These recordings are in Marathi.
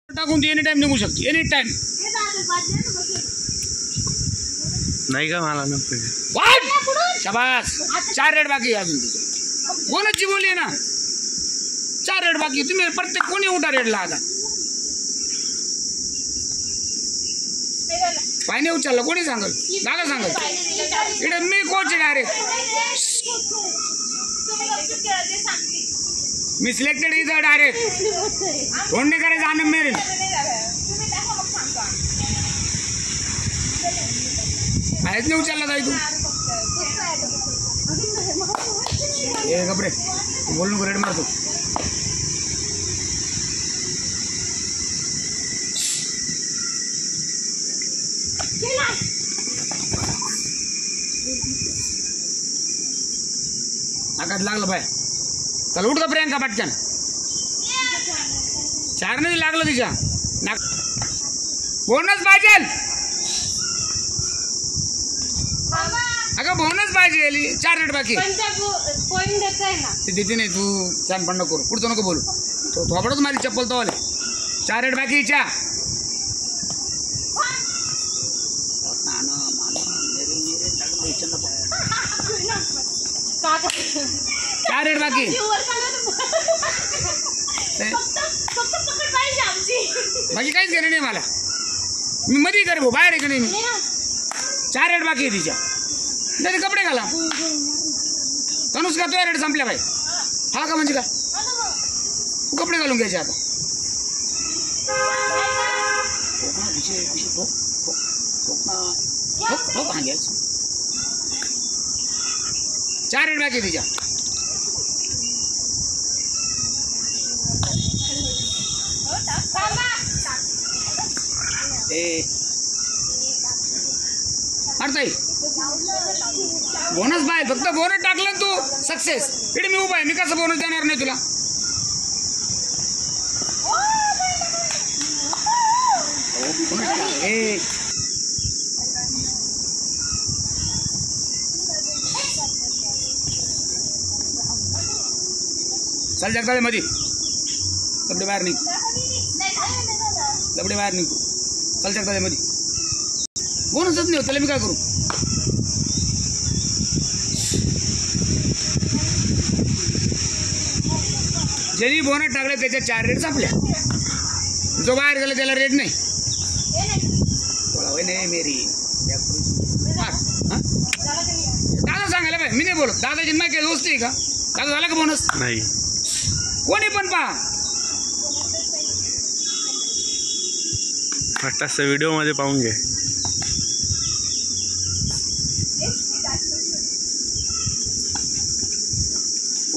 टाकून एनी टाइम निघू शकते, एनी टाइम. नाही का मला नको. शाबास. 4 रेड बाकी अजून तुझे. कोणाची बोली ना, 4 रेड बाकी. तुम्ही प्रत्येक कोणी उठा रेडला आता. पायने उचलला कोणी सांगल, दादा सांगल. इकडे मी कोच डायरेक्ट. मी सिलेक्टेड इथं डायरेक्ट. फोन नाही करायचं आनंद मेरे. काहीच नाही उचलला जाय तू. हे गबरे बोल नको, रेड मारतो. आकात लागलं बाय. चल उठ का प्रियंका पटकन. 4 नाही लागलं तिच्या. बोनस पाहिजे. अगं बोनस पाहिजे. 4 रेड बाकी. ते देते नाही तू. छान पण नको पुढचं नको बोलू. तो थोपडच माझी चप्पल तो आले. 4 रेड बाकी. 4 रेड बाकी. बाकी काहीच घेणं नाही मला. मी मध्ये करे भाऊ, बाहेर आहे का नाही मी. 4 रेड बाकी आहे तिच्या. नाही कपडे घाला. तनुष्का तो रेड संपल्या बाई. हा का म्हणजे का तू कपडे घालून घ्यायचे आता. 4 रेड बाकी तिच्या. मारताई बोनस बाय. फक्त बोनस टाकलं तू सक्सेस. इकडे मी उभा आहे. मी कसं बोनस देणार नाही तुला. चल जगदाळे मध्ये. लपडे बाहेर निघ. लपडे बाहेर निघ. चल जगदाळे मध्ये. बोनसच नाही होत त्याला मी काय करू. ज्यांनी बोनस टाकले त्याच्या 4 रेड संपल्या. जो बाहेर गेला त्याला रेड नाही. मेरी दादा सांगायला पाहिजे. मी नाही बोलत. दादाची माहिती काही दोस्ती आहे का. दादा झाला का बोनस. नाही कोणी पण पहा. आत्ताच व्हिडिओ मध्ये पाहून घे.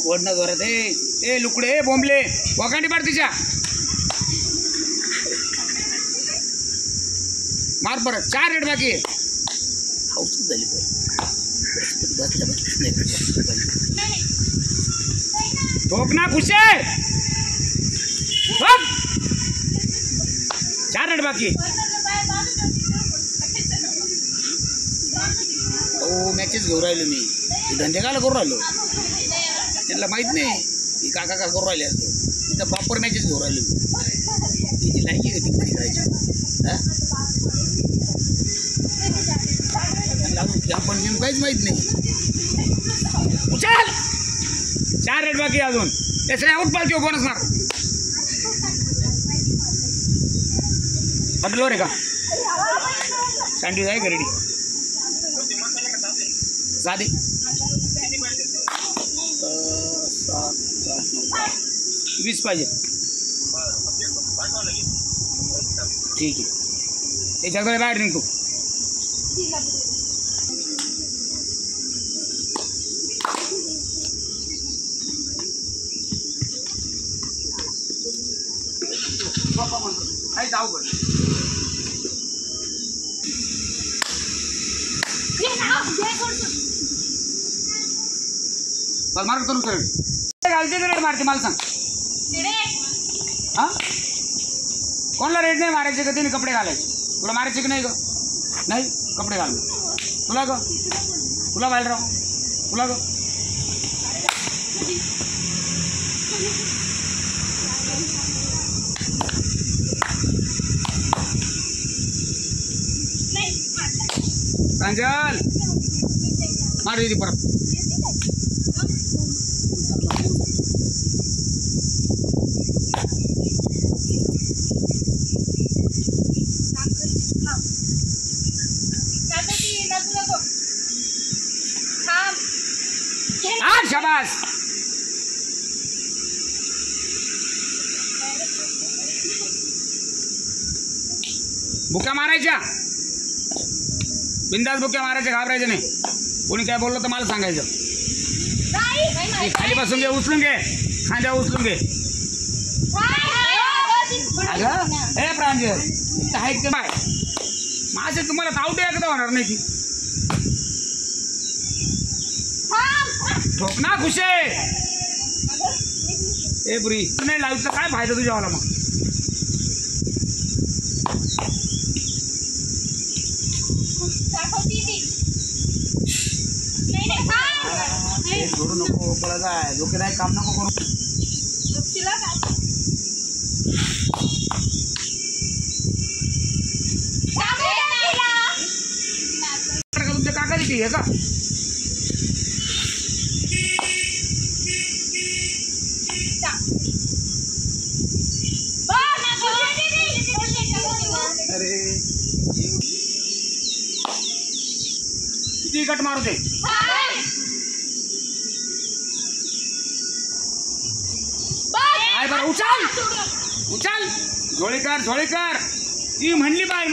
ओढणं जोरात. ए लुकडे बोंबले वाकांडी पाड तिच्या. मार परत. 4 रेड बाकी. झाली ठोक ना खुशे. 4 रेड बाकी. हो मॅचेस घेऊन राहिलो मी. धंदे काला करून राहिलो. त्यांना माहित नाही की काका का करून राहिले असं. इथं प्रॉपर मॅचेस घेऊन राहिलो. तिची लायकी का ती कधी करायची. आपण काहीच माहित नाही. उचल. 4 रेड बाकी अजून. त्याच्या आउट पालती बोनस मार. बदलवर आहे का सँडविच आहे का रेडी. साधे 20 पाहिजे. ठीक आहे. ते जगदाळे बाहेर निघतो. काहीच अवघड. मार्क करून घालते रेड मारते मला सांग. हा कोणाला रेड नाही मारायचे का. तिने कपडे घालायचे. तुला मारायचे की नाही ग. नाही कपडे घाल. तुला ग तुला बाहेर राव. तुला ग प्रांजल मार दीदी परत. शाबास. बुक्या मारायच्या, बिंदास बुक्या मारायच्या, घाबरायचं नाही. कोणी काय बोललं तर मला सांगायचं. खाली बसून घे, उचलून घे, खांद्या उचलून घे. अगं हे प्रांजल आहेत का बाय माझे, तुम्हाला तावडे एकदा होणार नाही ती. ठोक ना खुशे. ए बुरी नाही लाईटचा काय फायदा तुझ्यावाला मग. सोडू नको, पळा जाय, डोकेदायक काम नको करू. तुमच्या काकाची ती आहे का? अरे किती कट मारू दे. काय बरं, उचल उचल. झोळीकर झोळीकर ती म्हणली बाय.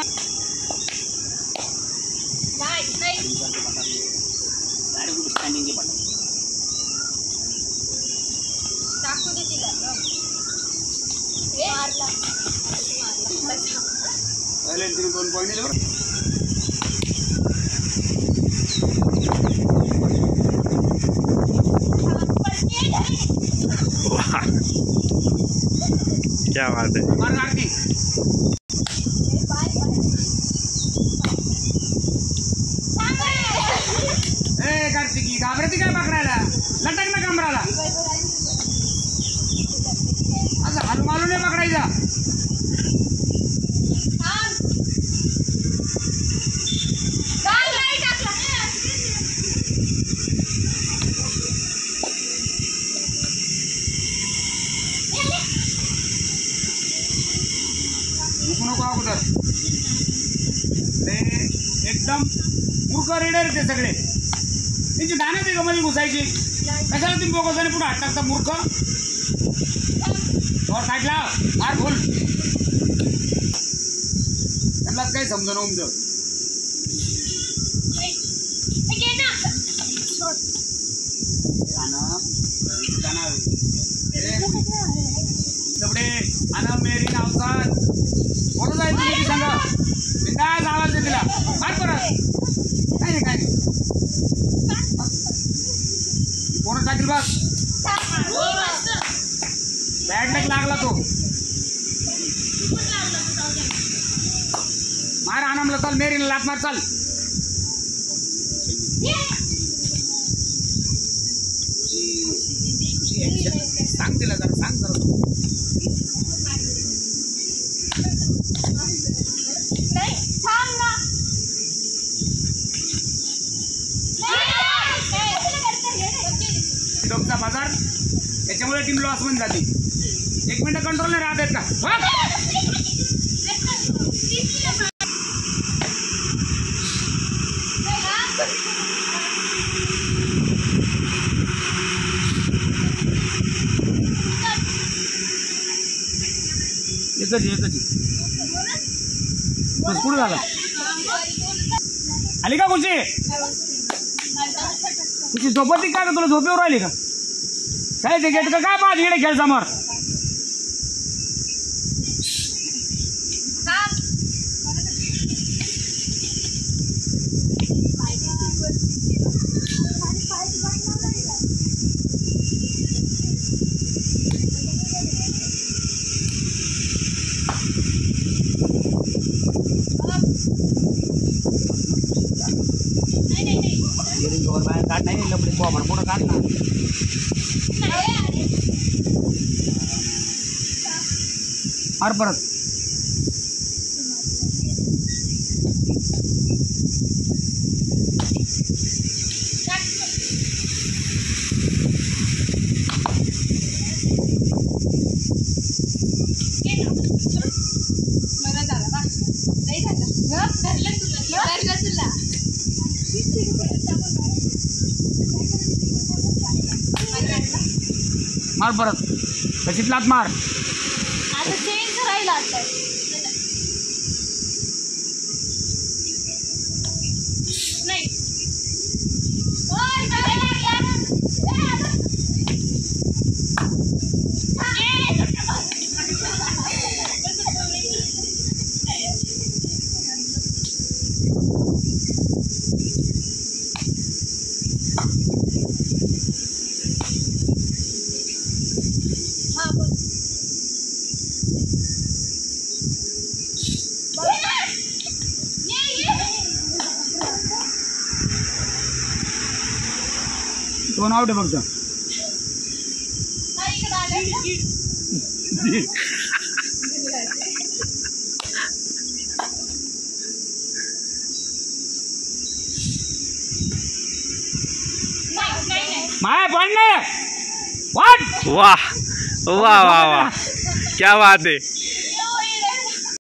तिने 2 पॉईंट दिले बरं. क्या बात है. मार आरती. ए कार्तिकी घाबरती काय पकडायला, लटक ना कमराला. असं हालू मालू नाही पकडायचा. नको अगोदर ते एकदम मूर्ख रेडर ते सगळे. त्यांची दाणे ते गमती घुसायची. कशाला तुम्ही बोगसाने पुढे हात टाकता मूर्ख. और काढला मार बोल. त्यांनाच काही समजणं उमज. आना मेरी नावसात बोलत जाईल तुम्ही सांगा. बिंदास आवाज दे तिला. मार परत. काय नाही काय नाही. कोण टाकील बघ. बॅट लॅक लागला तो. मार आनंदला चाल. मेरीला लात मार चाल. सांग तिला जरा, सांग जरा. डोकचा बाजार त्याच्यामुळे टीम लॉस मध्ये जाते. 1 मिनिट कंट्रोल नाही राहत आहेत का. एकच बस पुढे झाला. आली का कुठची तुझी झोपती का? तुला झोपेवर राहिली का? काय ते गेट का काय पाहत इकडे खेळ समोर. काढ नाही लपडी कोबड पुढं काढ ना. मार परत. मार परत कशीत लात मार. आता चेंज करायला आता नाही दोन आउट आहे फक्त. माया पॉइंट नाही. व्हाट वाह वाह वाह वाह क्या बात है.